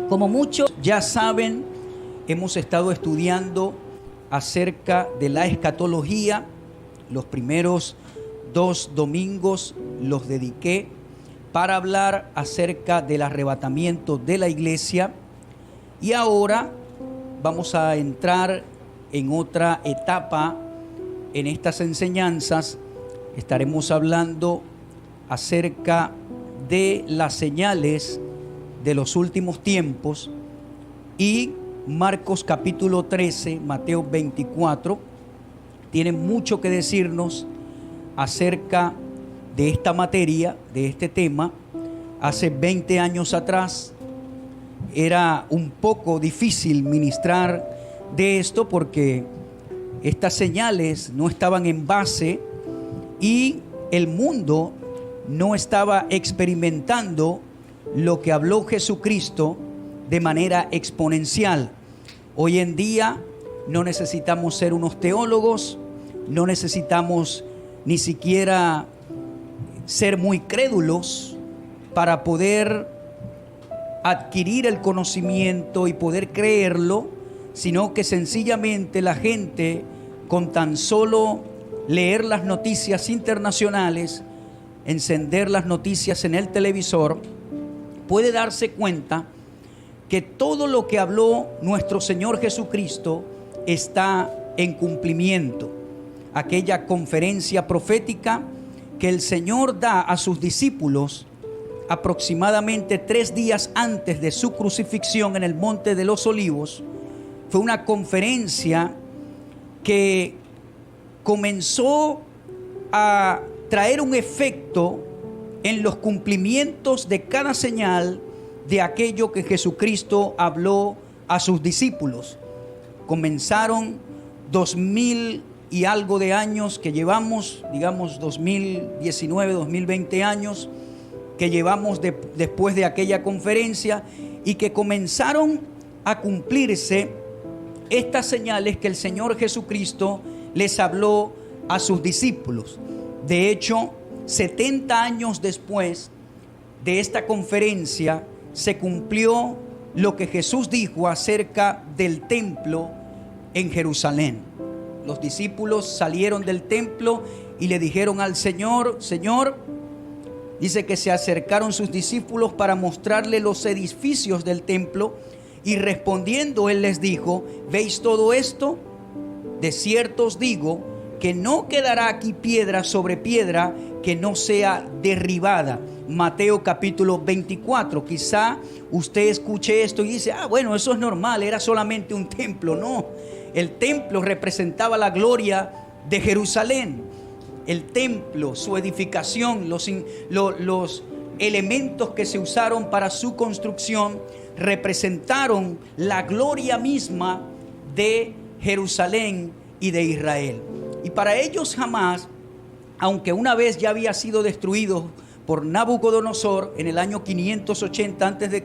Como muchos ya saben, hemos estado estudiando acerca de la escatología. Los primeros 2 domingos los dediqué para hablar acerca del arrebatamiento de la iglesia. Y ahora vamos a entrar en otra etapa en estas enseñanzas. Estaremos hablando acerca de las señales de los últimos tiempos, y Marcos capítulo 13, Mateo 24 tienen mucho que decirnos acerca de esta materia, de este tema. Hace 20 años atrás era un poco difícil ministrar de esto porque estas señales no estaban en base y el mundo no estaba experimentando lo que habló Jesucristo de manera exponencial. Hoy en día no necesitamos ser unos teólogos, no necesitamos ni siquiera ser muy crédulos para poder adquirir el conocimiento y poder creerlo, sino que sencillamente la gente, con tan solo leer las noticias internacionales, encender las noticias en el televisor, puede darse cuenta que todo lo que habló nuestro Señor Jesucristo está en cumplimiento. Aquella conferencia profética que el Señor da a sus discípulos aproximadamente 3 días antes de su crucifixión en el Monte de los Olivos, fue una conferencia que comenzó a traer un efecto en los cumplimientos de cada señal de aquello que Jesucristo habló a sus discípulos. Comenzaron 2000 y algo de años que llevamos, digamos 2019, 2020 años que llevamos después de aquella conferencia, y que comenzaron a cumplirse estas señales que el Señor Jesucristo les habló a sus discípulos. De hecho, 70 años después de esta conferencia se cumplió lo que Jesús dijo acerca del templo en Jerusalén. Los discípulos salieron del templo y le dijeron al Señor: Señor, dice que se acercaron sus discípulos para mostrarle los edificios del templo, y respondiendo él les dijo: ¿veis todo esto? De cierto os digo que no quedará aquí piedra sobre piedra que no sea derribada. Mateo capítulo 24. Quizá usted escuche esto y dice: bueno, eso es normal, era solamente un templo. No, el templo representaba la gloria de Jerusalén. El templo, su edificación, los elementos que se usaron para su construcción representaron la gloria misma de Jerusalén y de Israel. Y para ellos jamás, aunque una vez ya había sido destruido por Nabucodonosor en el año 580 a.C.,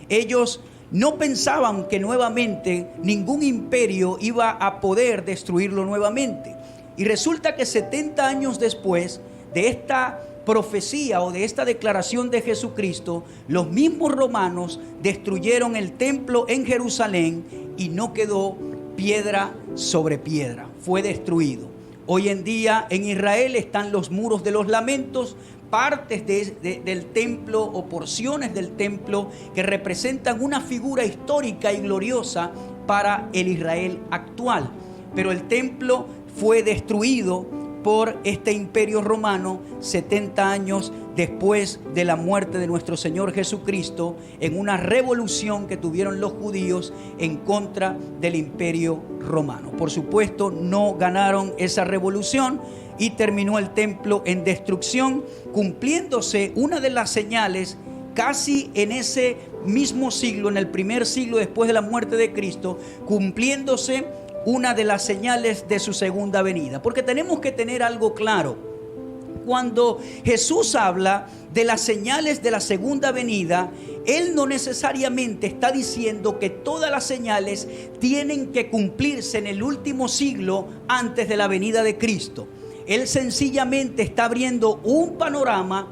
ellos no pensaban que nuevamente ningún imperio iba a poder destruirlo nuevamente. Y resulta que 70 años después de esta profecía o de esta declaración de Jesucristo, los mismos romanos destruyeron el templo en Jerusalén y no quedó piedra sobre piedra, fue destruido. Hoy en día en Israel están los muros de los lamentos, partes del templo o porciones del templo que representan una figura histórica y gloriosa para el Israel actual. Pero el templo fue destruido por este imperio romano 70 años después de la muerte de nuestro Señor Jesucristo, en una revolución que tuvieron los judíos en contra del imperio romano. Por supuesto, no ganaron esa revolución y terminó el templo en destrucción, cumpliéndose una de las señales casi en ese mismo siglo, en el primer siglo después de la muerte de Cristo, cumpliéndose una de las señales de su segunda venida. Porque tenemos que tener algo claro: cuando Jesús habla de las señales de la segunda venida, Él no necesariamente está diciendo que todas las señales tienen que cumplirse en el último siglo antes de la venida de Cristo. Él sencillamente está abriendo un panorama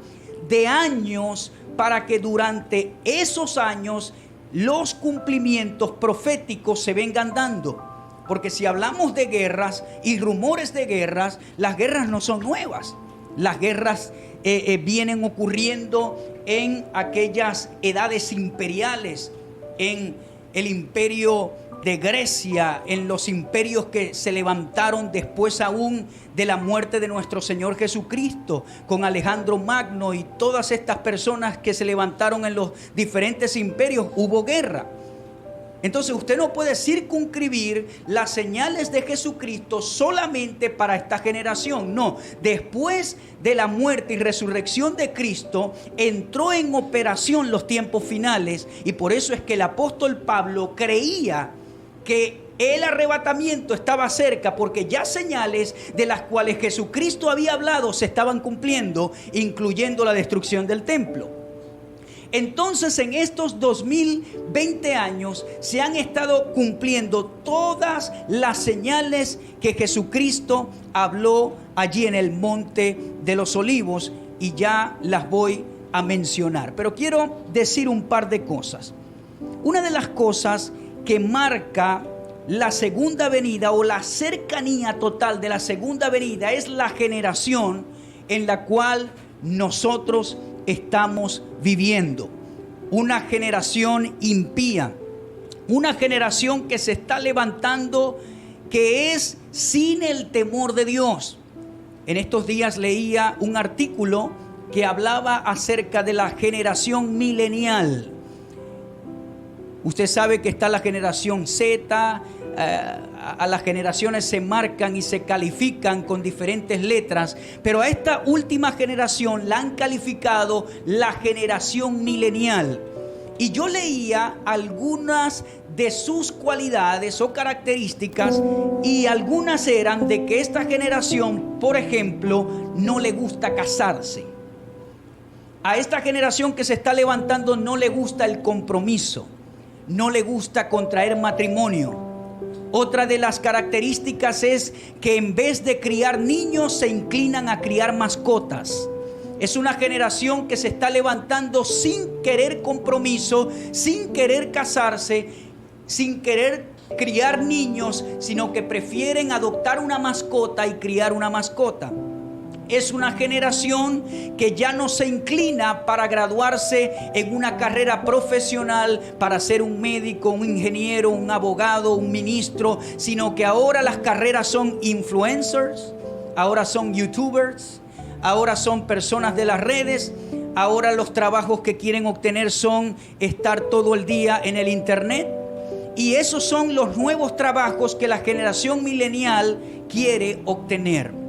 de años para que durante esos años los cumplimientos proféticos se vengan dando. Porque si hablamos de guerras y rumores de guerras, las guerras no son nuevas. Las guerras vienen ocurriendo en aquellas edades imperiales, en el imperio de Grecia, en los imperios que se levantaron después aún de la muerte de nuestro Señor Jesucristo, con Alejandro Magno y todas estas personas que se levantaron en los diferentes imperios, hubo guerra. Entonces usted no puede circunscribir las señales de Jesucristo solamente para esta generación. No, después de la muerte y resurrección de Cristo, entró en operación los tiempos finales. Y por eso es que el apóstol Pablo creía que el arrebatamiento estaba cerca, porque ya señales de las cuales Jesucristo había hablado se estaban cumpliendo, incluyendo la destrucción del templo. Entonces en estos 2020 años se han estado cumpliendo todas las señales que Jesucristo habló allí en el Monte de los Olivos, y ya las voy a mencionar. Pero quiero decir un par de cosas. Una de las cosas que marca la segunda venida o la cercanía total de la segunda venida es la generación en la cual nosotros estamos viviendo. Una generación impía, una generación que se está levantando, que es sin el temor de Dios. En estos días leía un artículo que hablaba acerca de la generación milenial. Usted sabe que está la generación Z, a las generaciones se marcan y se califican con diferentes letras, pero a esta última generación la han calificado la generación milenial. Y yo leía algunas de sus cualidades o características, y algunas eran de que esta generación, por ejemplo, no le gusta casarse. A esta generación que se está levantando no le gusta el compromiso, no le gusta contraer matrimonio. Otra de las características es que en vez de criar niños se inclinan a criar mascotas. Es una generación que se está levantando sin querer compromiso, sin querer casarse, sin querer criar niños, sino que prefieren adoptar una mascota y criar una mascota. Es una generación que ya no se inclina para graduarse en una carrera profesional, para ser un médico, un ingeniero, un abogado, un ministro, sino que ahora las carreras son influencers, ahora son youtubers, ahora son personas de las redes, ahora los trabajos que quieren obtener son estar todo el día en el internet. Y esos son los nuevos trabajos que la generación milenial quiere obtener.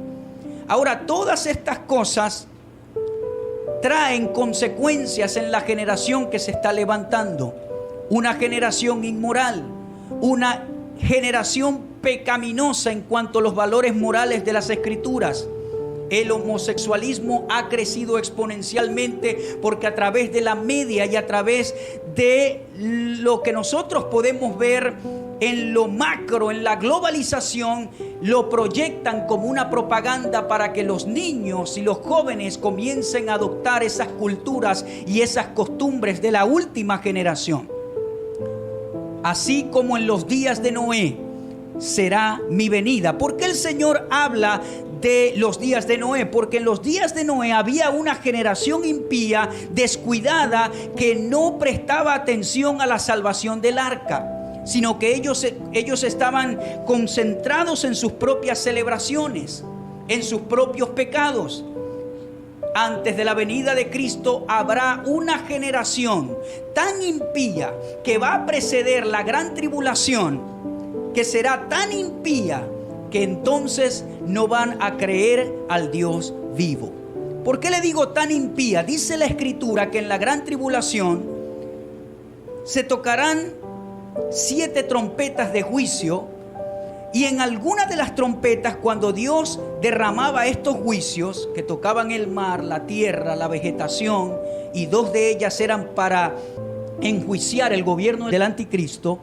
Ahora, todas estas cosas traen consecuencias en la generación que se está levantando. Una generación inmoral, una generación pecaminosa en cuanto a los valores morales de las Escrituras. El homosexualismo ha crecido exponencialmente porque a través de la media y a través de lo que nosotros podemos ver en lo macro, en la globalización, lo proyectan como una propaganda para que los niños y los jóvenes comiencen a adoptar esas culturas y esas costumbres de la última generación. Así como en los días de Noé será mi venida. ¿Por qué el Señor habla de los días de Noé? Porque en los días de Noé había una generación impía, descuidada, que no prestaba atención a la salvación del arca, sino que ellos estaban concentrados en sus propias celebraciones, en sus propios pecados. Antes de la venida de Cristo habrá una generación tan impía que va a preceder la gran tribulación, que será tan impía que entonces no van a creer al Dios vivo. ¿Por qué le digo tan impía? Dice la Escritura que en la gran tribulación se tocarán 7 trompetas de juicio, y en alguna de las trompetas, cuando Dios derramaba estos juicios que tocaban el mar, la tierra, la vegetación, y 2 de ellas eran para enjuiciar el gobierno del anticristo,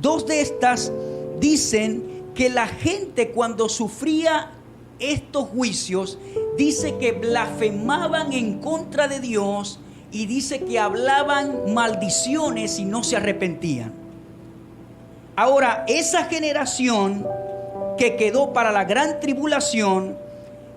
2 de estas dicen que la gente, cuando sufría estos juicios, dice que blasfemaban en contra de Dios y dice que hablaban maldiciones y no se arrepentían. Ahora, esa generación que quedó para la gran tribulación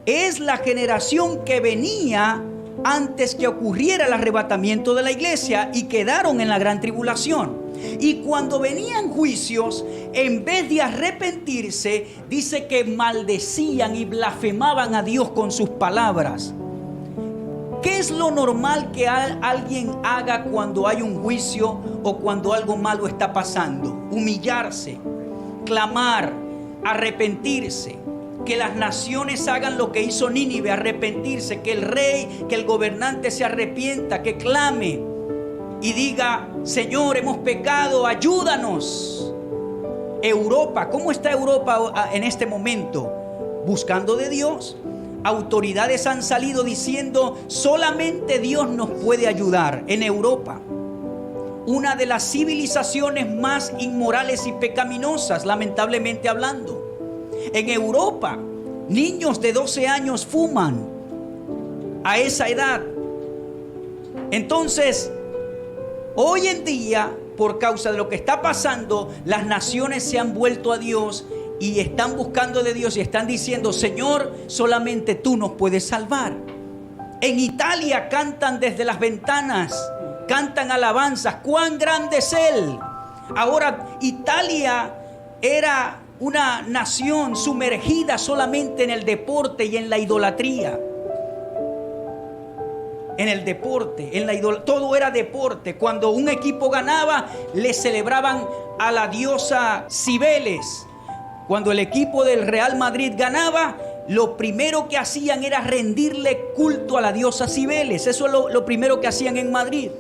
es la generación que venía antes que ocurriera el arrebatamiento de la iglesia y quedaron en la gran tribulación. Y cuando venían juicios, en vez de arrepentirse, dice que maldecían y blasfemaban a Dios con sus palabras. ¿Qué es lo normal que alguien haga cuando hay un juicio o cuando algo malo está pasando? Humillarse, clamar, arrepentirse. Que las naciones hagan lo que hizo Nínive, arrepentirse. Que el rey, que el gobernante se arrepienta, que clame y diga: Señor, hemos pecado, ayúdanos. Europa, ¿cómo está Europa en este momento? Buscando de Dios. Autoridades han salido diciendo: solamente Dios nos puede ayudar. En Europa, una de las civilizaciones más inmorales y pecaminosas, lamentablemente hablando. En Europa, niños de 12 años fuman a esa edad. Entonces, hoy en día, por causa de lo que está pasando, las naciones se han vuelto a Dios y están buscando de Dios y están diciendo: Señor, solamente tú nos puedes salvar. En Italia cantan desde las ventanas, cantan alabanzas. ¡Cuán grande es Él! Ahora, Italia era una nación sumergida solamente en el deporte y en la idolatría. En el deporte, todo era deporte. Cuando un equipo ganaba, le celebraban a la diosa Cibeles. Cuando el equipo del Real Madrid ganaba, lo primero que hacían era rendirle culto a la diosa Cibeles. Eso es lo primero que hacían en Madrid.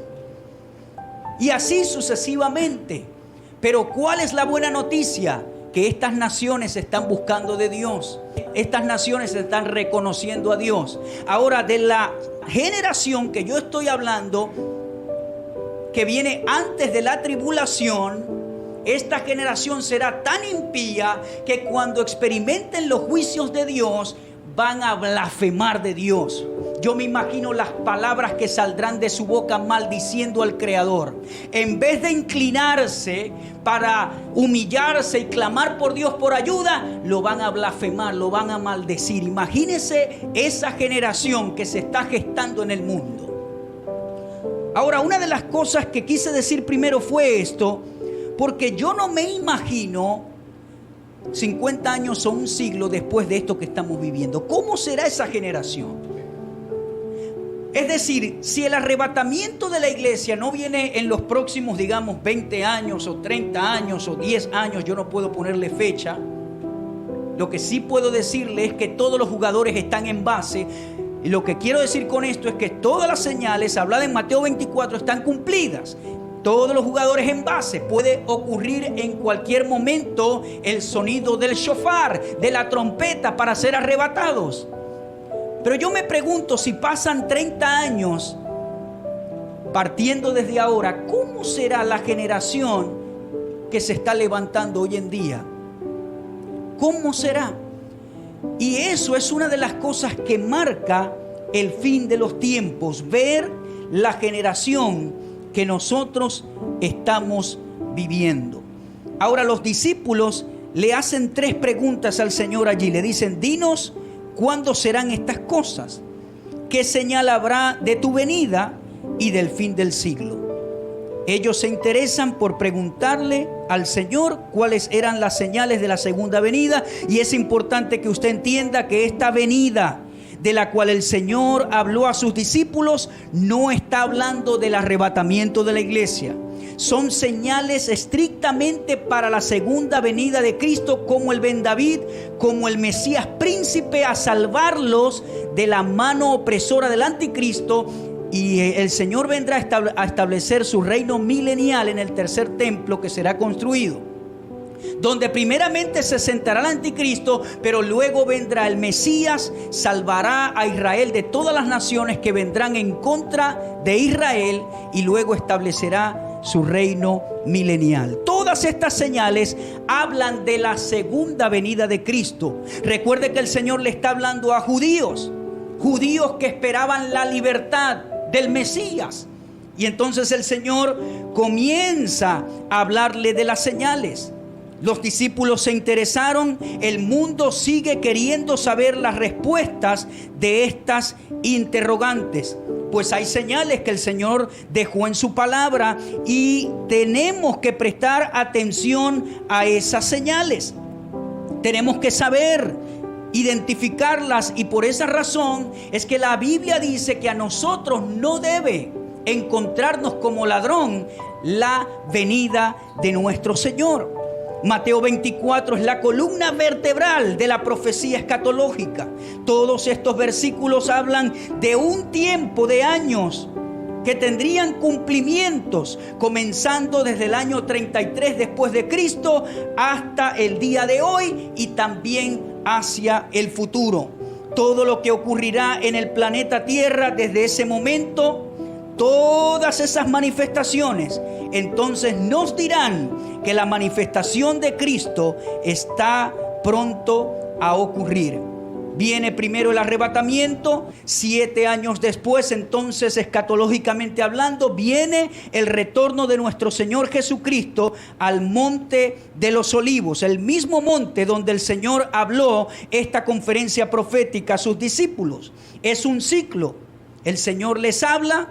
Y así sucesivamente. Pero ¿cuál es la buena noticia? Que estas naciones están buscando de Dios. Estas naciones están reconociendo a Dios. Ahora, de la generación que yo estoy hablando, que viene antes de la tribulación, esta generación será tan impía que cuando experimenten los juicios de Dios, van a blasfemar de Dios. Yo me imagino las palabras que saldrán de su boca maldiciendo al Creador. En vez de inclinarse para humillarse y clamar por Dios por ayuda, lo van a blasfemar, lo van a maldecir. Imagínense esa generación que se está gestando en el mundo. Ahora, una de las cosas que quise decir primero fue esto, porque yo no me imagino 50 años o un siglo después de esto que estamos viviendo. ¿Cómo será esa generación? Es decir, si el arrebatamiento de la iglesia no viene en los próximos, digamos, 20 años o 30 años o 10 años, yo no puedo ponerle fecha. Lo que sí puedo decirle es que todos los jugadores están en base. Y lo que quiero decir con esto es que todas las señales habladas en Mateo 24 están cumplidas. Todos los jugadores en base. Puede ocurrir en cualquier momento el sonido del shofar, de la trompeta, para ser arrebatados. Pero yo me pregunto, si pasan 30 años partiendo desde ahora, ¿cómo será la generación que se está levantando hoy en día? ¿Cómo será? Y eso es una de las cosas que marca el fin de los tiempos, ver la generación que nosotros estamos viviendo. Ahora, los discípulos le hacen 3 preguntas al Señor allí. Le dicen: dinos cuándo serán estas cosas, qué señal habrá de tu venida y del fin del siglo. Ellos se interesan por preguntarle al Señor cuáles eran las señales de la segunda venida. Y es importante que usted entienda que esta venida de la cual el Señor habló a sus discípulos no está hablando del arrebatamiento de la iglesia. Son señales estrictamente para la segunda venida de Cristo, como el Ben David, como el Mesías príncipe, a salvarlos de la mano opresora del anticristo. Y el Señor vendrá a establecer su reino milenial en el tercer templo que será construido, donde primeramente se sentará el anticristo, pero luego vendrá el Mesías, salvará a Israel de todas las naciones que vendrán en contra de Israel, y luego establecerá su reino milenial. Todas estas señales hablan de la segunda venida de Cristo. Recuerde que el Señor le está hablando a judíos que esperaban la libertad del Mesías. Y entonces el Señor comienza a hablarle de las señales. Los discípulos se interesaron, el mundo sigue queriendo saber las respuestas de estas interrogantes. Pues hay señales que el Señor dejó en su palabra y tenemos que prestar atención a esas señales. Tenemos que saber identificarlas, y por esa razón es que la Biblia dice que a nosotros no debe encontrarnos como ladrón la venida de nuestro Señor. Mateo 24 es la columna vertebral de la profecía escatológica. Todos estos versículos hablan de un tiempo de años que tendrían cumplimientos comenzando desde el año 33 después de Cristo hasta el día de hoy y también hacia el futuro. Todo lo que ocurrirá en el planeta Tierra desde ese momento, todas esas manifestaciones, entonces nos dirán que la manifestación de Cristo está pronto a ocurrir. Viene primero el arrebatamiento, 7 años después, entonces escatológicamente hablando, viene el retorno de nuestro Señor Jesucristo al monte de los olivos, el mismo monte donde el Señor habló esta conferencia profética a sus discípulos. Es un ciclo. El Señor les habla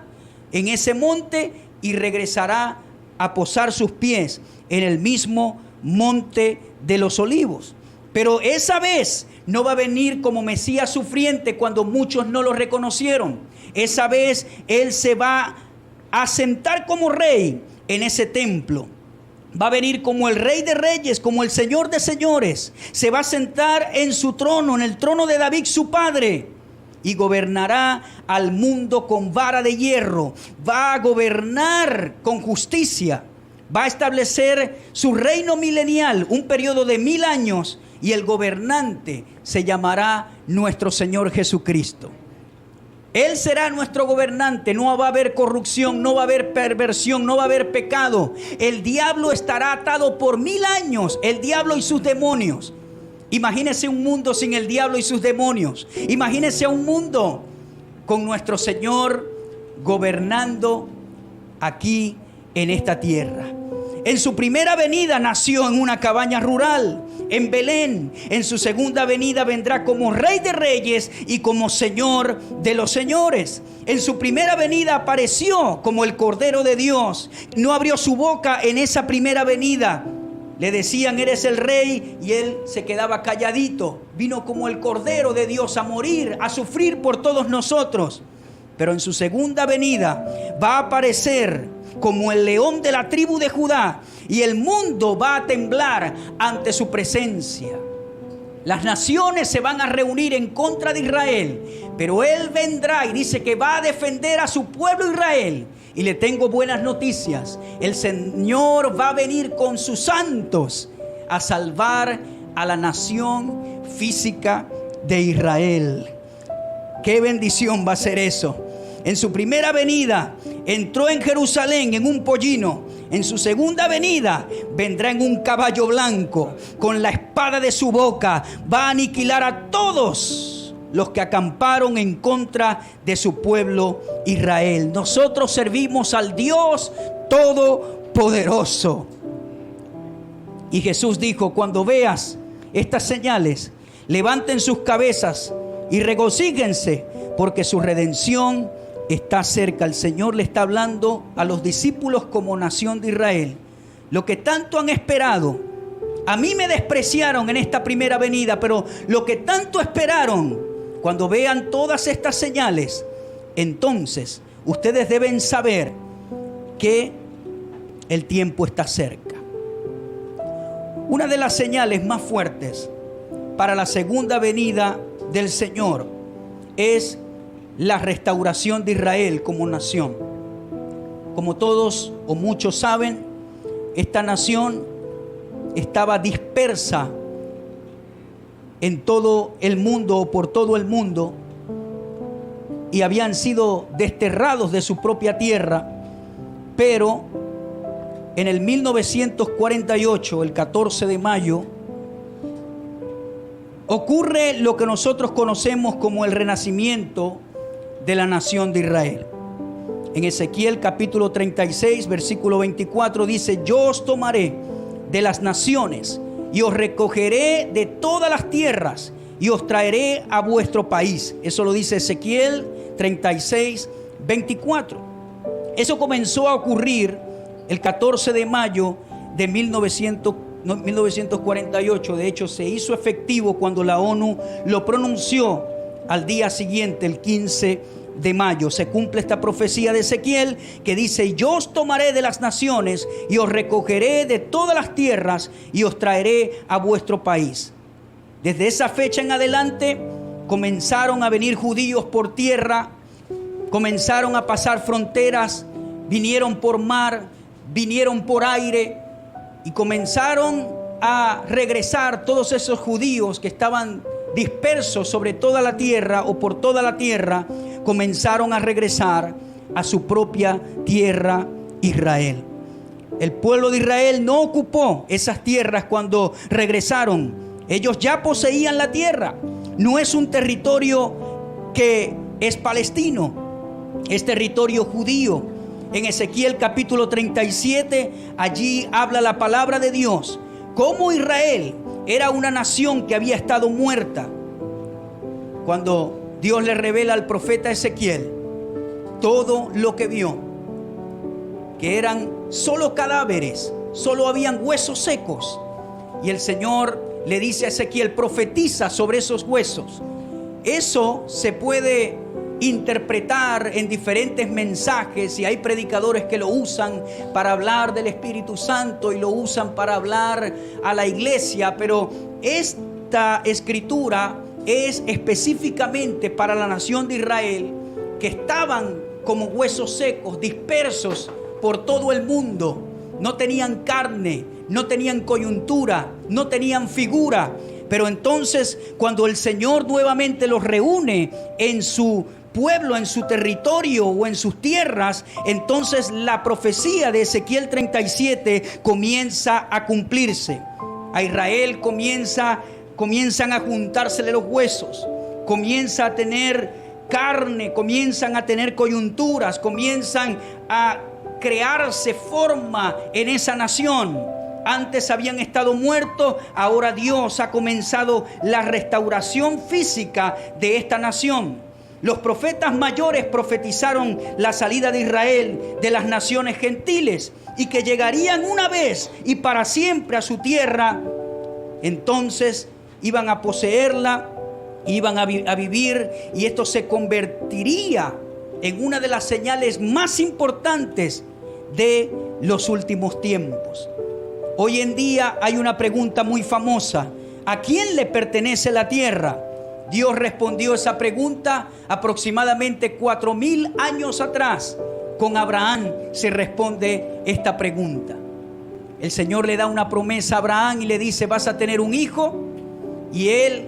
en ese monte y regresará a posar sus pies en el mismo monte de los olivos. Pero esa vez no va a venir como Mesías sufriente cuando muchos no lo reconocieron. Esa vez Él se va a sentar como rey en ese templo. Va a venir como el Rey de Reyes, como el Señor de Señores. Se va a sentar en su trono, en el trono de David su padre, y gobernará al mundo con vara de hierro. Va a gobernar con justicia. Va a establecer su reino milenial, un periodo de 1000 años, y el gobernante se llamará nuestro Señor Jesucristo. Él será nuestro gobernante. No va a haber corrupción, no va a haber perversión, no va a haber pecado. El diablo estará atado por 1000 años, el diablo y sus demonios. Imagínese un mundo sin el diablo y sus demonios. Imagínese un mundo con nuestro Señor gobernando aquí en esta tierra. En su primera venida nació en una cabaña rural en Belén. En su segunda venida vendrá como Rey de Reyes y como Señor de los Señores. En su primera venida apareció como el Cordero de Dios. No abrió su boca en esa primera venida. Le decían: eres el rey, y él se quedaba calladito. Vino como el Cordero de Dios a morir, a sufrir por todos nosotros. Pero en su segunda venida va a aparecer como el león de la tribu de Judá, y el mundo va a temblar ante su presencia. Las naciones se van a reunir en contra de Israel, pero Él vendrá y dice que va a defender a su pueblo Israel. Y le tengo buenas noticias: el Señor va a venir con sus santos a salvar a la nación física de Israel. ¡Qué bendición va a ser eso! En su primera venida entró en Jerusalén en un pollino. En su segunda venida vendrá en un caballo blanco. Con la espada de su boca va a aniquilar a todos los que acamparon en contra de su pueblo Israel. Nosotros servimos al Dios Todopoderoso. Y Jesús dijo: cuando veas estas señales, levanten sus cabezas y regocíguense, porque su redención está cerca. El Señor le está hablando a los discípulos como nación de Israel. Lo que tanto han esperado. A mí me despreciaron en esta primera venida, pero lo que tanto esperaron, cuando vean todas estas señales, entonces ustedes deben saber que el tiempo está cerca. Una de las señales más fuertes para la segunda venida del Señor es la restauración de Israel como nación. Como todos o muchos saben, esta nación estaba dispersa en todo el mundo o por todo el mundo, y habían sido desterrados de su propia tierra. Pero en el 1948, el 14 de mayo, ocurre lo que nosotros conocemos como el renacimiento de la nación de Israel. En Ezequiel capítulo 36, versículo 24 dice: yo os tomaré de las naciones y os recogeré de todas las tierras y os traeré a vuestro país. Eso lo dice Ezequiel 36, 24. Eso comenzó a ocurrir el 14 de mayo de 1948. De hecho, se hizo efectivo cuando la ONU lo pronunció al día siguiente, el 15 de mayo. Se cumple esta profecía de Ezequiel que dice: yo os tomaré de las naciones y os recogeré de todas las tierras y os traeré a vuestro país. Desde esa fecha en adelante comenzaron a venir judíos por tierra, comenzaron a pasar fronteras, vinieron por mar, vinieron por aire y comenzaron a regresar todos esos judíos que estaban dispersos sobre toda la tierra o por toda la tierra. Comenzaron a regresar a su propia tierra, Israel. El pueblo de Israel no ocupó esas tierras cuando regresaron. Ellos ya poseían la tierra. No es un territorio que es palestino, es territorio judío. En Ezequiel capítulo 37, allí habla la palabra de Dios, cómo Israel era una nación que había estado muerta. Cuando Dios le revela al profeta Ezequiel todo lo que vio, que eran solo cadáveres, solo habían huesos secos. Y el Señor le dice a Ezequiel: profetiza sobre esos huesos. Eso se puede interpretar en diferentes mensajes y hay predicadores que lo usan para hablar del Espíritu Santo y lo usan para hablar a la iglesia, pero esta escritura es específicamente para la nación de Israel, que estaban como huesos secos, dispersos por todo el mundo. No tenían carne, no tenían coyuntura, no tenían figura. Pero entonces, cuando el Señor nuevamente los reúne en su pueblo, en su territorio o en sus tierras, entonces la profecía de Ezequiel 37 comienza a cumplirse. A Israel comienzan a juntársele los huesos, comienza a tener carne, comienzan a tener coyunturas, comienzan a crearse forma en esa nación. Antes habían estado muertos, ahora Dios ha comenzado la restauración física de esta nación. Los profetas mayores profetizaron la salida de Israel de las naciones gentiles y que llegarían una vez y para siempre a su tierra. Entonces iban a poseerla, iban a vivir, y esto se convertiría en una de las señales más importantes de los últimos tiempos. Hoy en día hay una pregunta muy famosa: ¿a quién le pertenece la tierra? Dios respondió esa pregunta aproximadamente 4000 años atrás. Con Abraham se responde esta pregunta. El Señor le da una promesa a Abraham y le dice: vas a tener un hijo y él,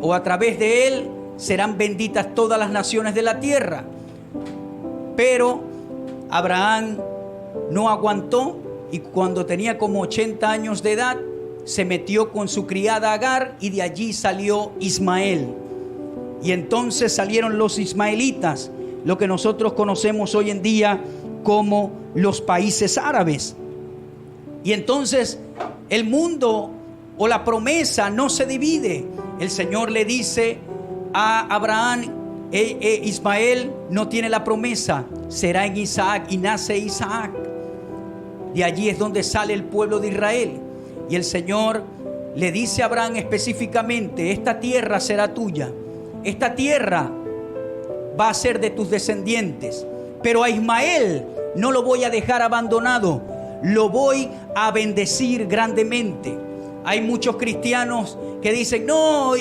o a través de él, serán benditas todas las naciones de la tierra. Pero Abraham no aguantó y cuando tenía como 80 años de edad se metió con su criada Agar y de allí salió Ismael. Y entonces salieron los ismaelitas, lo que nosotros conocemos hoy en día como los países árabes. Y entonces el mundo o la promesa no se divide. El Señor le dice a Abraham: Ismael no tiene la promesa, será en Isaac, y nace Isaac. De allí es donde sale el pueblo de Israel. Y el Señor le dice a Abraham específicamente: esta tierra será tuya, esta tierra va a ser de tus descendientes, pero a Ismael no lo voy a dejar abandonado, lo voy a bendecir grandemente. Hay muchos cristianos que dicen: no,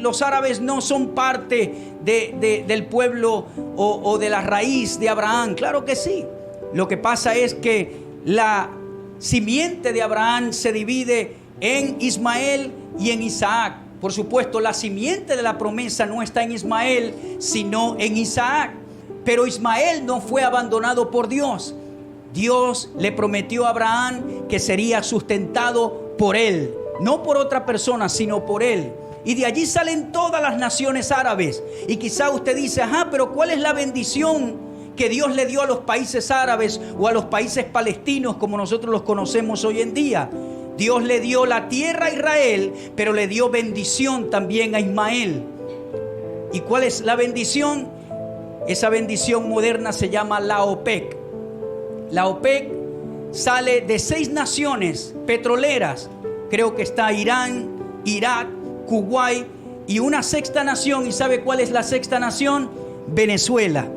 los árabes no son parte del pueblo o de la raíz de Abraham. Claro que sí. Lo que pasa es que la simiente de Abraham se divide en Ismael y en Isaac. Por supuesto, la simiente de la promesa no está en Ismael, sino en Isaac. Pero Ismael no fue abandonado por Dios. Dios le prometió a Abraham que sería sustentado por él, no por otra persona, sino por él. Y de allí salen todas las naciones árabes. Y quizá usted dice: pero ¿cuál es la bendición que Dios le dio a los países árabes o a los países palestinos como nosotros los conocemos hoy en día. Dios le dio la tierra a Israel, pero le dio bendición también a Ismael. ¿Y cuál es la bendición? Esa bendición moderna se llama la OPEC. La OPEC sale de 6 naciones petroleras. Creo que está Irán, Irak, Kuwait y una 6ª nación. ¿Y sabe cuál es la 6ª nación? Venezuela.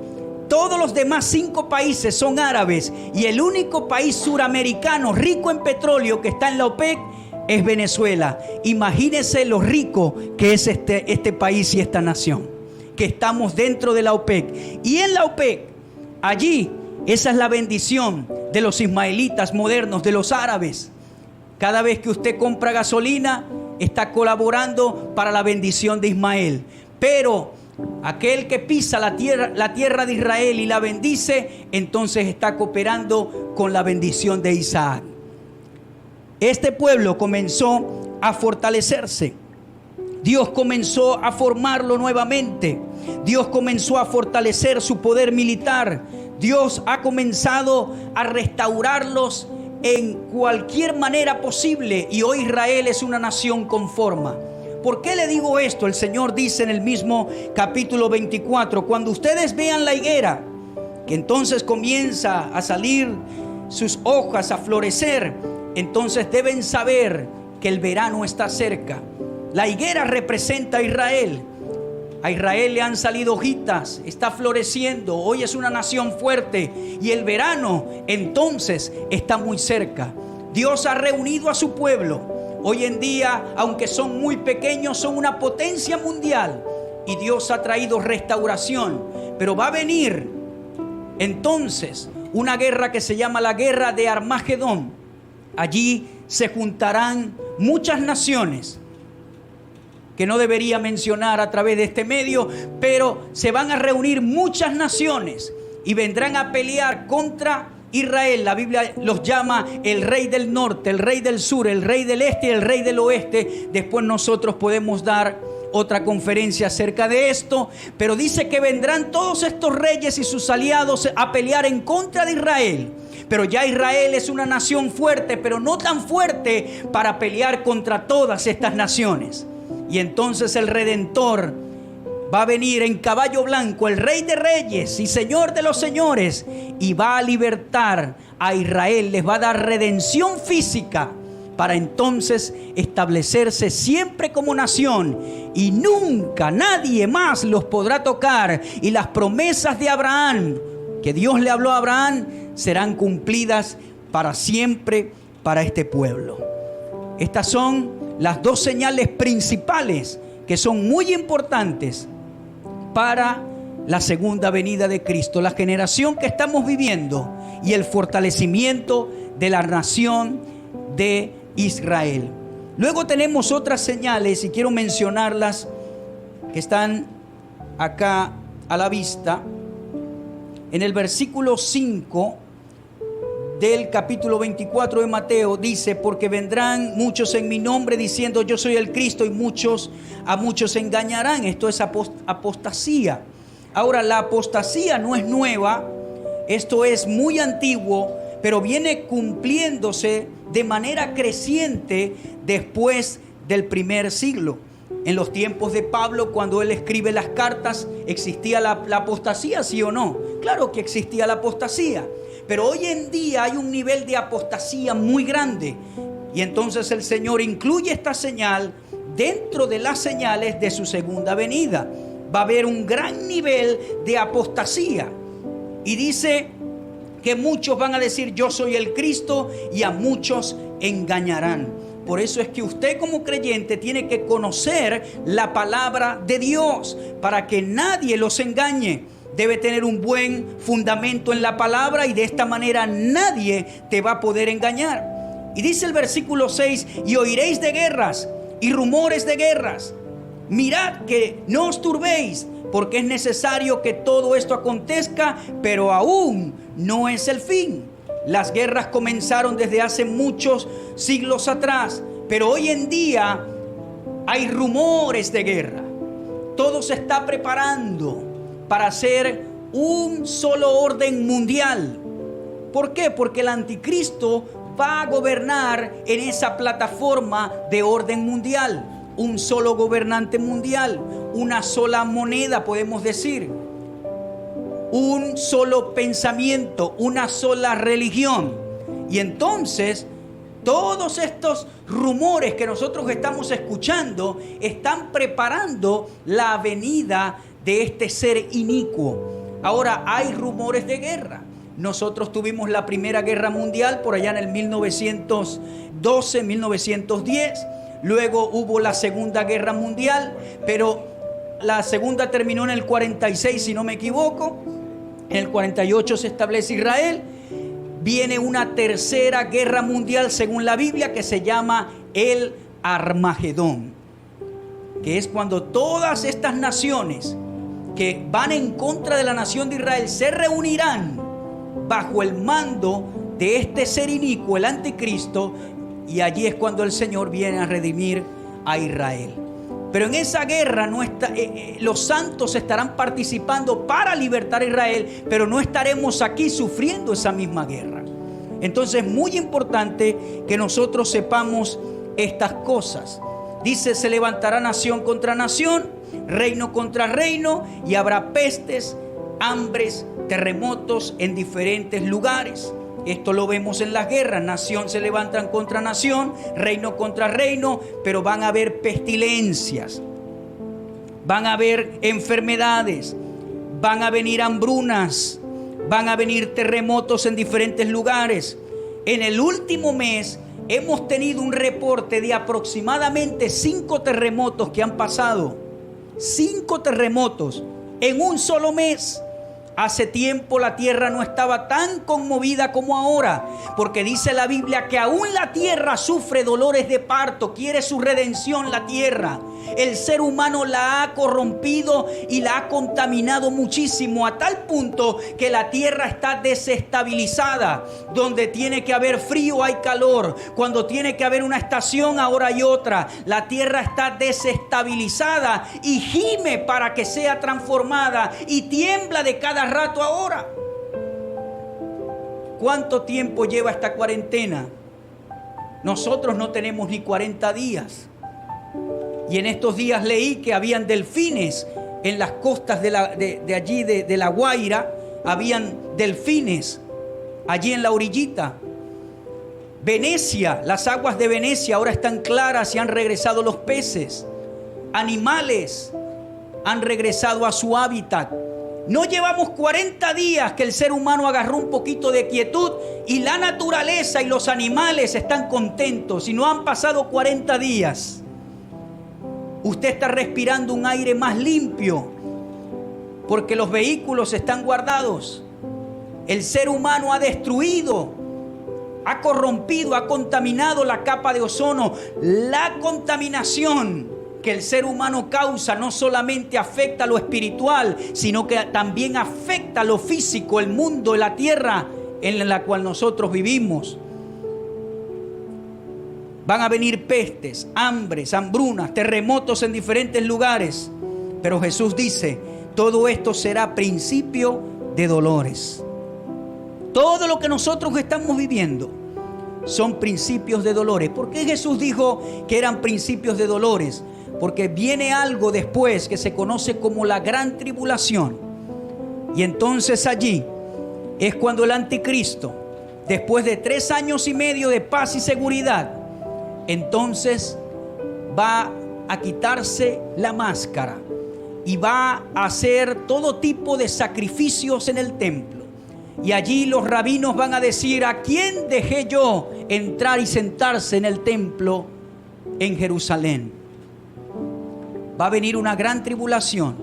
Todos los demás 5 países son árabes y el único país suramericano rico en petróleo que está en la OPEC es Venezuela. Imagínense lo rico que es este país y esta nación, que estamos dentro de la OPEC. Y en la OPEC, allí, esa es la bendición de los ismaelitas modernos, de los árabes. Cada vez que usted compra gasolina, está colaborando para la bendición de Ismael. Pero aquel que pisa la tierra de Israel y la bendice, entonces está cooperando con la bendición de Isaac. Este pueblo comenzó a fortalecerse. Dios comenzó a formarlo nuevamente. Dios comenzó a fortalecer su poder militar. Dios ha comenzado a restaurarlos en cualquier manera posible. Y hoy Israel es una nación conforme. ¿Por qué le digo esto? El Señor dice en el mismo capítulo 24, cuando ustedes vean la higuera, que entonces comienza a salir sus hojas, a florecer, entonces deben saber que el verano está cerca. La higuera representa a Israel. A Israel le han salido hojitas, está floreciendo, hoy es una nación fuerte y el verano entonces está muy cerca. Dios ha reunido a su pueblo. Hoy en día, aunque son muy pequeños, son una potencia mundial y Dios ha traído restauración. Pero va a venir entonces una guerra que se llama la guerra de Armagedón. Allí se juntarán muchas naciones que no debería mencionar a través de este medio, pero se van a reunir muchas naciones y vendrán a pelear contra Israel. La Biblia los llama el rey del norte, el rey del sur, el rey del este y el rey del oeste. Después nosotros podemos dar otra conferencia acerca de esto, pero dice que vendrán todos estos reyes y sus aliados a pelear en contra de Israel. Pero ya Israel es una nación fuerte, pero no tan fuerte para pelear contra todas estas naciones. Y entonces el Redentor va a venir en caballo blanco, el Rey de Reyes y Señor de los Señores, y va a libertar a Israel, les va a dar redención física para entonces establecerse siempre como nación y nunca nadie más los podrá tocar. Y las promesas de Abraham, que Dios le habló a Abraham, serán cumplidas para siempre para este pueblo. Estas son las 2 señales principales que son muy importantes para la segunda venida de Cristo, la generación que estamos viviendo y el fortalecimiento de la nación de Israel. Luego tenemos otras señales y quiero mencionarlas que están acá a la vista. En el versículo 5 del capítulo 24 de Mateo dice: porque vendrán muchos en mi nombre diciendo yo soy el Cristo, y a muchos engañarán. Esto es apostasía. Ahora, la apostasía no es nueva, esto es muy antiguo, pero viene cumpliéndose de manera creciente después del primer siglo. En los tiempos de Pablo, cuando él escribe las cartas, ¿existía la apostasía, sí o no? Claro que existía la apostasía. Pero hoy en día hay un nivel de apostasía muy grande. Y entonces el Señor incluye esta señal dentro de las señales de su segunda venida. Va a haber un gran nivel de apostasía. Y dice que muchos van a decir yo soy el Cristo, y a muchos engañarán. Por eso es que usted como creyente tiene que conocer la palabra de Dios para que nadie los engañe. Debe tener un buen fundamento en la palabra y de esta manera nadie te va a poder engañar. Y dice el versículo 6: y oiréis de guerras y rumores de guerras. Mirad que no os turbéis, porque es necesario que todo esto acontezca, pero aún no es el fin. Las guerras comenzaron desde hace muchos siglos atrás, pero hoy en día hay rumores de guerra. Todo se está preparando para hacer un solo orden mundial. ¿Por qué? Porque el anticristo va a gobernar en esa plataforma de orden mundial. Un solo gobernante mundial, una sola moneda, podemos decir, un solo pensamiento, una sola religión. Y entonces todos estos rumores que nosotros estamos escuchando están preparando la venida de este ser inicuo. Ahora hay rumores de guerra. Nosotros tuvimos la Primera Guerra Mundial por allá en el 1912, 1910. Luego hubo la Segunda Guerra Mundial, pero la segunda terminó en el 46, si no me equivoco. En el 48 se establece Israel. Viene una tercera guerra mundial según la Biblia que se llama el Armagedón, que es cuando todas estas naciones que van en contra de la nación de Israel se reunirán bajo el mando de este ser inicuo, el anticristo, y allí es cuando el Señor viene a redimir a Israel. Pero en esa guerra no está, los santos estarán participando para libertar a Israel, pero no estaremos aquí sufriendo esa misma guerra. Entonces es muy importante que nosotros sepamos estas cosas. Dice, se levantará nación contra nación, reino contra reino, y habrá pestes, hambres, terremotos en diferentes lugares. Esto lo vemos en las guerras. Nación se levantan contra nación, reino contra reino, pero van a haber pestilencias, van a haber enfermedades, van a venir hambrunas, van a venir terremotos en diferentes lugares. En el último mes hemos tenido un reporte de aproximadamente 5 terremotos que han pasado. 5 terremotos en un solo mes. Hace tiempo la tierra no estaba tan conmovida como ahora, porque dice la Biblia que aún la tierra sufre dolores de parto, quiere su redención la tierra. El ser humano la ha corrompido y la ha contaminado muchísimo, a tal punto que la tierra está desestabilizada. Donde tiene que haber frío hay calor, cuando tiene que haber una estación ahora hay otra. La tierra está desestabilizada y gime para que sea transformada y tiembla de cada rato ahora. ¿Cuánto tiempo lleva esta cuarentena? Nosotros no tenemos ni 40 días. Y en estos días leí que habían delfines en las costas de allí de La Guaira. Habían delfines allí en la orillita. Venecia, las aguas de Venecia ahora están claras y han regresado los peces. Animales han regresado a su hábitat. No llevamos 40 días que el ser humano agarró un poquito de quietud y la naturaleza y los animales están contentos. Y no han pasado 40 días. Usted está respirando un aire más limpio porque los vehículos están guardados. El ser humano ha destruido, ha corrompido, ha contaminado la capa de ozono. La contaminación que el ser humano causa no solamente afecta lo espiritual, sino que también afecta lo físico, el mundo, la tierra en la cual nosotros vivimos. Van a venir pestes, hambres, hambrunas, terremotos en diferentes lugares. Pero Jesús dice, todo esto será principio de dolores. Todo lo que nosotros estamos viviendo son principios de dolores. ¿Por qué Jesús dijo que eran principios de dolores? Porque viene algo después que se conoce como la gran tribulación. Y entonces allí es cuando el anticristo, después de 3 años y medio de paz y seguridad, entonces va a quitarse la máscara y va a hacer todo tipo de sacrificios en el templo. Y allí los rabinos van a decir, ¿a quién dejé yo entrar y sentarse en el templo en Jerusalén? Va a venir una gran tribulación.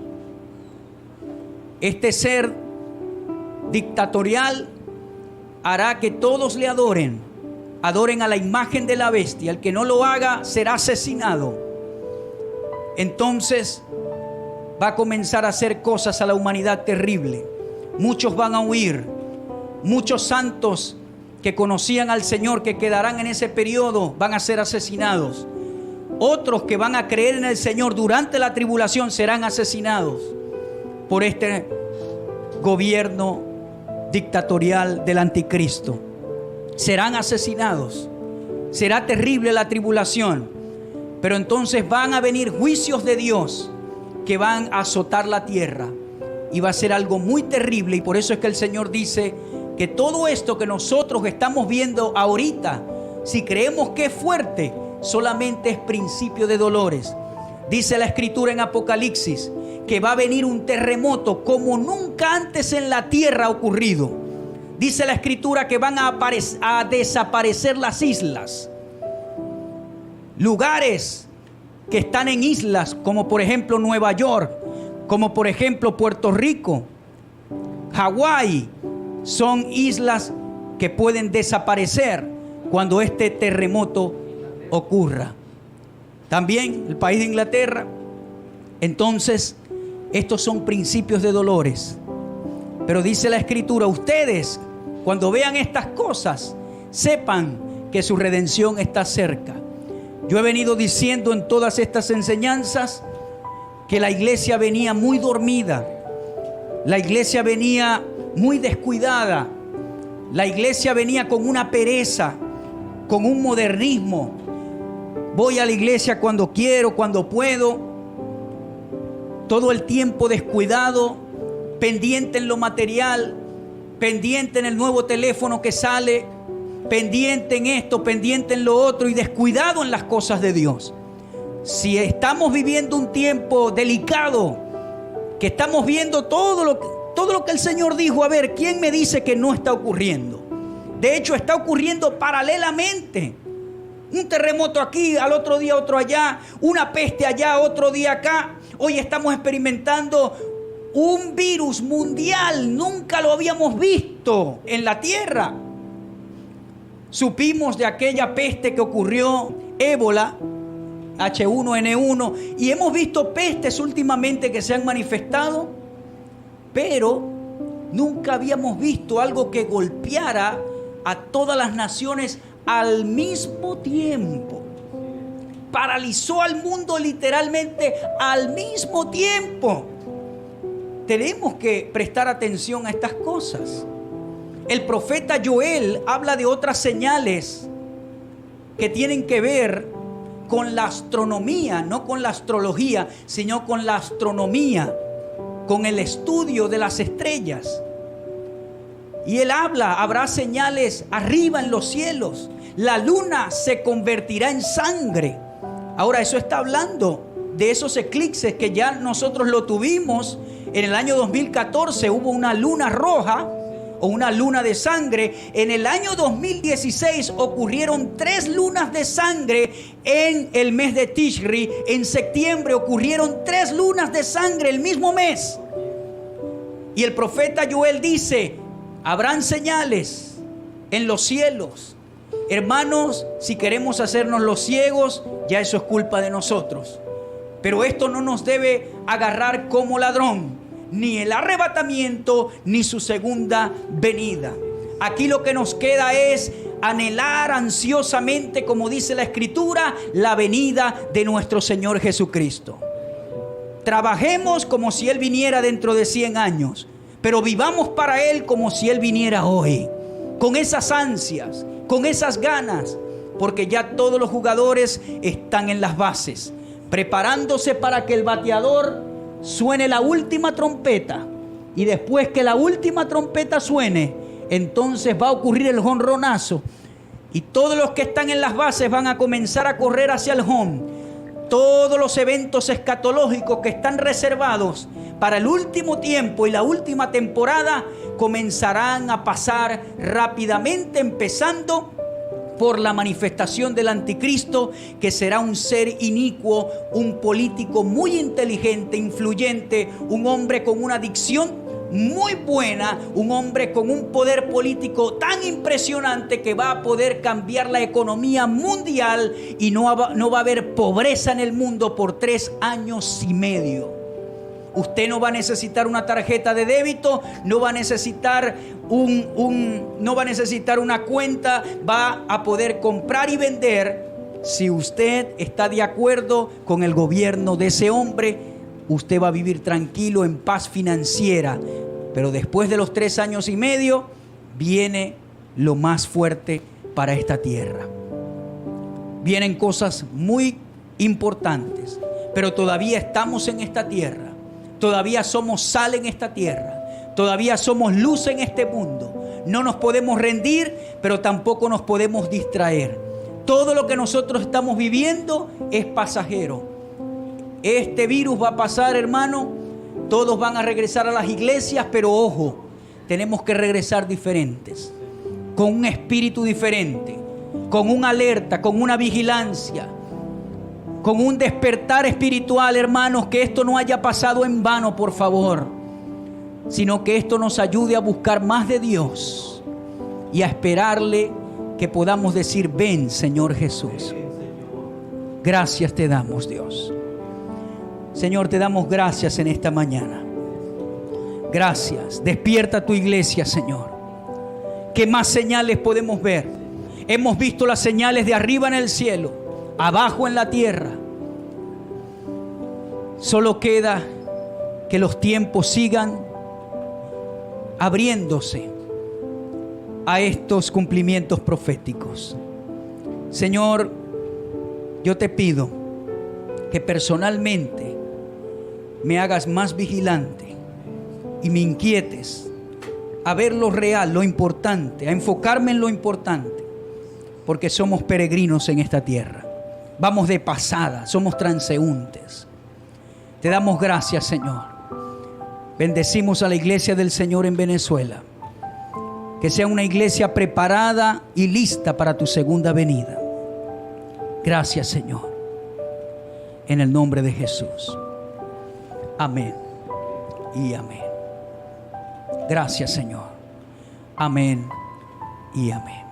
Este ser dictatorial hará que todos le adoren a la imagen de la bestia. El que no lo haga será asesinado. Entonces va a comenzar a hacer cosas a la humanidad terrible. Muchos van a huir. Muchos santos que conocían al Señor, que quedarán en ese periodo, van a ser asesinados. Otros que van a creer en el Señor durante la tribulación serán asesinados por este gobierno dictatorial del anticristo. Serán asesinados. Será terrible la tribulación. Pero entonces van a venir juicios de Dios que van a azotar la tierra. Y va a ser algo muy terrible. Y por eso es que el Señor dice que todo esto que nosotros estamos viendo ahorita, si creemos que es fuerte, solamente es principio de dolores. Dice la Escritura en Apocalipsis que va a venir un terremoto como nunca antes en la tierra ha ocurrido. Dice la Escritura que van a desaparecer las islas. Lugares que están en islas, como por ejemplo Nueva York, como por ejemplo Puerto Rico, Hawái, son islas que pueden desaparecer cuando este terremoto ocurra. También el país de Inglaterra. Entonces, estos son principios de dolores. Pero dice la Escritura, ustedes cuando vean estas cosas, sepan que su redención está cerca. Yo he venido diciendo en todas estas enseñanzas que la iglesia venía muy dormida. La iglesia venía muy descuidada. La iglesia venía con una pereza, con un modernismo. Voy a la iglesia cuando quiero, cuando puedo. Todo el tiempo descuidado, pendiente en lo material, pendiente en el nuevo teléfono que sale, pendiente en esto, pendiente en lo otro y descuidado en las cosas de Dios. Si estamos viviendo un tiempo delicado, que estamos viendo todo lo que el Señor dijo, a ver, ¿quién me dice que no está ocurriendo? De hecho, está ocurriendo paralelamente. Un terremoto aquí, al otro día otro allá, una peste allá, otro día acá. Hoy estamos experimentando un virus mundial, nunca lo habíamos visto en la tierra. Supimos de aquella peste que ocurrió, ébola, H1N1, y hemos visto pestes últimamente que se han manifestado, pero nunca habíamos visto algo que golpeara a todas las naciones al mismo tiempo. Paralizó al mundo literalmente al mismo tiempo. Tenemos que prestar atención a estas cosas. El profeta Joel habla de otras señales que tienen que ver con la astronomía, no con la astrología, sino con la astronomía, con el estudio de las estrellas. Y él habla, habrá señales arriba en los cielos, la luna se convertirá en sangre. Ahora, eso está hablando de esos eclipses que ya nosotros lo tuvimos en el año 2014. Hubo una luna roja o una luna de sangre. En el año 2016 ocurrieron 3 lunas de sangre en el mes de Tishri. En septiembre ocurrieron 3 lunas de sangre el mismo mes. Y el profeta Joel dice, habrán señales en los cielos. Hermanos, si queremos hacernos los ciegos, ya eso es culpa de nosotros. Pero esto no nos debe agarrar como ladrón, ni el arrebatamiento, ni su segunda venida. Aquí lo que nos queda es anhelar ansiosamente, como dice la Escritura, la venida de nuestro Señor Jesucristo. Trabajemos como si Él viniera dentro de 100 años, pero vivamos para Él como si Él viniera hoy, con esas ansias, con esas ganas, porque ya todos los jugadores están en las bases, preparándose para que el bateador suene la última trompeta. Y después que la última trompeta suene, entonces va a ocurrir el jonronazo. Y todos los que están en las bases van a comenzar a correr hacia el home. Todos los eventos escatológicos que están reservados para el último tiempo y la última temporada comenzarán a pasar rápidamente, empezando por la manifestación del anticristo, que será un ser inicuo, un político muy inteligente, influyente, un hombre con una dicción muy buena, un hombre con un poder político tan impresionante que va a poder cambiar la economía mundial y no va a haber pobreza en el mundo por 3 años y medio. Usted no va a necesitar una tarjeta de débito, no va a necesitar no va a necesitar una cuenta, va a poder comprar y vender. Si usted está de acuerdo con el gobierno de ese hombre, usted va a vivir tranquilo, en paz financiera. Pero después de los 3 años y medio viene lo más fuerte para esta tierra. Vienen cosas muy importantes, pero todavía estamos en esta tierra. Todavía somos sal en esta tierra. Todavía somos luz en este mundo. No nos podemos rendir, pero tampoco nos podemos distraer. Todo lo que nosotros estamos viviendo es pasajero. Este virus va a pasar, hermano. Todos van a regresar a las iglesias, pero ojo, tenemos que regresar diferentes, con un espíritu diferente, con una alerta, con una vigilancia, con un despertar espiritual, hermanos. Que esto no haya pasado en vano, por favor, sino que esto nos ayude a buscar más de Dios y a esperarle, que podamos decir: ven, Señor Jesús. Gracias te damos, Dios. Señor, te damos gracias en esta mañana. Gracias. Despierta tu iglesia, Señor. ¿Qué más señales podemos ver? Hemos visto las señales de arriba en el cielo, abajo en la tierra. Solo queda que los tiempos sigan abriéndose a estos cumplimientos proféticos. Señor, yo te pido que personalmente me hagas más vigilante y me inquietes a ver lo real, lo importante, a enfocarme en lo importante, porque somos peregrinos en esta tierra. Vamos de pasada, somos transeúntes. Te damos gracias, Señor. Bendecimos a la iglesia del Señor en Venezuela. Que sea una iglesia preparada y lista para tu segunda venida. Gracias, Señor. En el nombre de Jesús. Amén y amén. Gracias, Señor. Amén y amén.